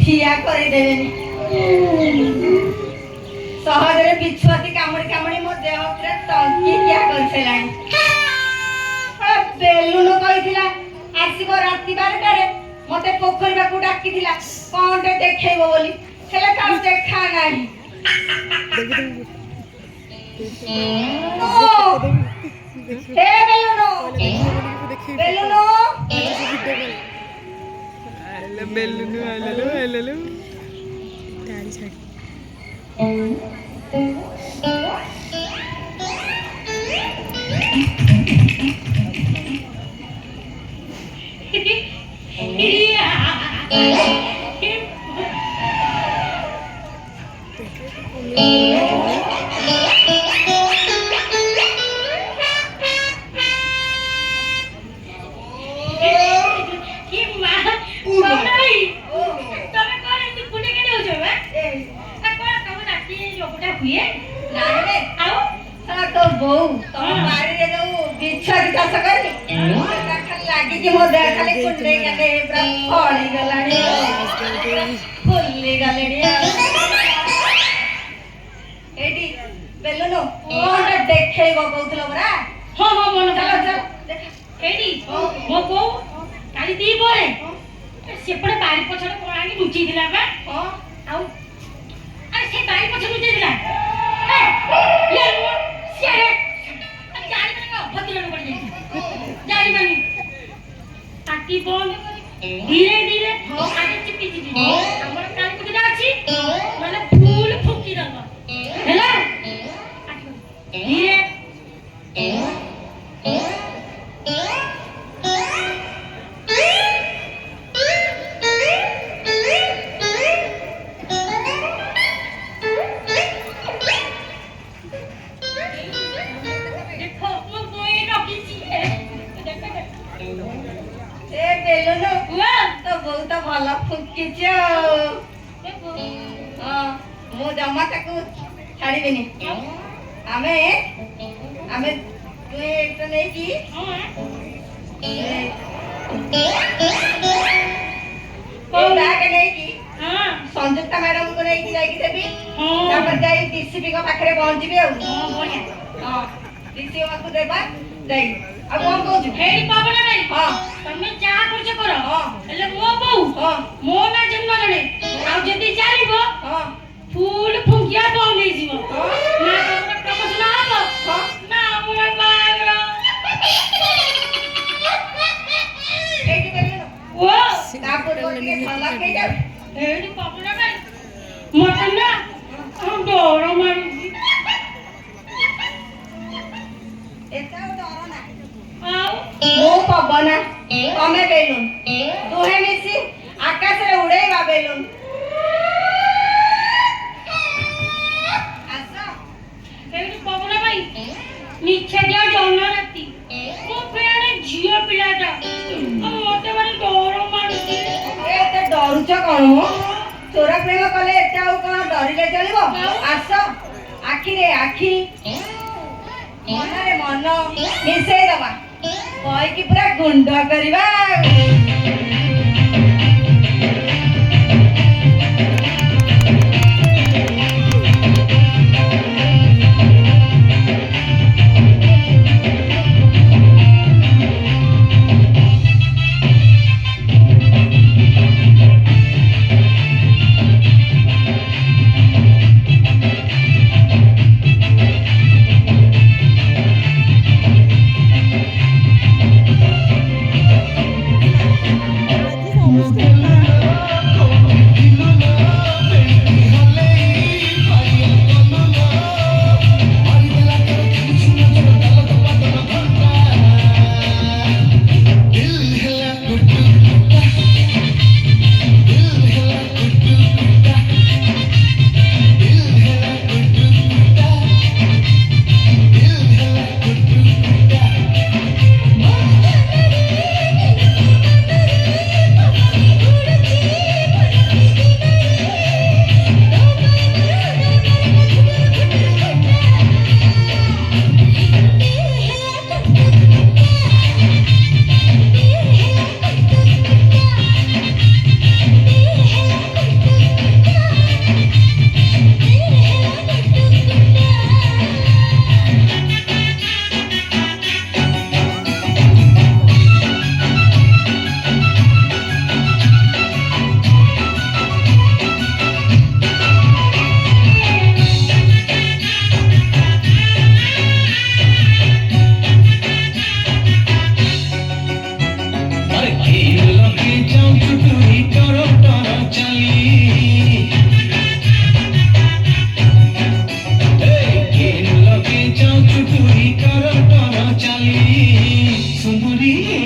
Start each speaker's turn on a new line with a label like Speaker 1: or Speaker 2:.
Speaker 1: ଠିଆ କରିଦେବେନି। ସହଜରେ ବିଛୁଆତି କାମୁଡ଼ି କାମୁଡ଼ି ମୋ ଦେହ ପୁରା ଟଙ୍କିକିଆ କରିସାରିଲାଣି। ବେଲୁନ କହିଥିଲା ଆସିବ ରାତି 12ଟାରେ, ମତେ ପୋଖରୀ ପାଖକୁ ଡାକିଥିଲା କଣଟେ ଦେଖେଇବ ବୋଲି, ହେଲେ ତାର ଦେଖା ନାହିଁ। ହେ ବେଲୁନ, ବେଲୁନ,
Speaker 2: ବେଲୁନୁ ଆଇଲୁ ଆଇଲୁ ତାରି ଛାଡ଼ି
Speaker 1: ବୋଉ ତମ ବାଡ଼ିରେ ଯୋଉ ବିଛୁଆତି ଚାଷ କରି ଖାଲି ଲାଗିକି ମୋ ଦେହ ଖାଲି କୁଣ୍ଡେଇ କାଣ୍ଡେଇ ପୁରା ଫଳି ଗଲାଣି, ଫୁଲି ଗଲେଣି। ଏଇଠି ବେଲୁନୁ କଣଟା ଦେଖେଇବ କହୁଥିଲ ପରା?
Speaker 3: ହଁ ହଁ ମନ
Speaker 1: ଚାଲ ଚାଲ
Speaker 3: ଏଇଠି ମୋ ବୋଉ କାଲି ଦିପହରେ ସେପଟେ ବାରି ପଛରେ କଣ ଆଣି ଲୁଚେଇଥିଲା ବା। ଆଉ ଆରେ ସେ ବାରି ପଛରେ ଲୁଚେଇଥିଲା। ପାଟି ବନ୍ଦ ଧୀରେ ଧୀରେ ଆগে ଚିପି ଚିପି ଆମର କାଳି କୁଟିଟା ଅଛି ମାନେ ଫୁଲ ଫୁଙ୍କି ଦବ ହେଲା। ଧୀରେ
Speaker 1: ବହୁତ ଭଲ ଫୁଙ୍କିଛ। ମୁଁ ଜମା ତାକୁ ଛାଡ଼ିବିନି। ଆମେ ଆମେ ତୁମେ ଏଇଟା ନେଇକି ବ୍ୟାଗ ନେଇକି ସଂଯୁକ୍ତା ମ୍ୟାଡମଙ୍କୁ ନେଇକି ଯାଇକି ଦେବି, ତାପରେ ଯାଇ ଡିସିପିଙ୍କ ପାଖରେ ପହଞ୍ଚିବି। ଆଉ ଡିସିପି ପାଖକୁ ଦେବା ଯାଇ। ଆଉ କଣ କହୁଛୁ?
Speaker 3: ହେଇଟି ପାବନା ଭାଇ,
Speaker 1: ହଁ
Speaker 3: ତମେ ଯାହା କରୁଛ କର, ହେଲେ ମୋ ବୋଉ ମୋ ନା ଜନ୍ମ ଜଣେ ଆଉ ଯଦି ଚାଲିବ ଫୁଲ ଫୁଙ୍କିଆ ବନ୍ଦ ହେଇଯିବ। ନା ତମର ପ୍ରମୋଶନ ହବ ନା ଆମର ବାହାଘର।
Speaker 1: ଏଇଠି ବେଲୁନ
Speaker 3: ଓ
Speaker 1: ତା ପୂର୍ବରୁ ଟିକେ ଥଣ୍ଡା ହେଇଯାଉ।
Speaker 3: ହେଇଟି ପାବନା ଭାଇ, ମତେ ନା ଡର ମାରୁଛି।
Speaker 1: ଏତେ ଆଉ ଡର ନାହିଁ।
Speaker 3: ଆଉ
Speaker 1: ମୁଁ ପବନା, ତମେ ବେଲୁନ, ଦୁହେଁ ମିଶି ଆକାଶରେ ଉଡେଇବା ବେଲୁନ। ଆସ।
Speaker 3: ହେଇଟି ପାବନା ଭାଇ, ନିଛାଟିଆ ଜହ୍ନ ରାତି, ମୋ ଫେରେ ଝିଅ ପିଲାଟା ମତେ ଭାରି ଡର ମାରୁଛି।
Speaker 1: ଏତେ ଡରୁଛ କଣ? ଚୋର ପ୍ରେମ କଲେ ଏତେ ଆଉ କଣ ଡରିଲେ ଚଳିବ? ଆସ, ଆଖିରେ ଆଖି ମନରେ ମନ ମିଶେଇ ଦବା, କହିକି ପୁରା ଗୁଣ୍ଡ କରିବା।
Speaker 4: सुंदरी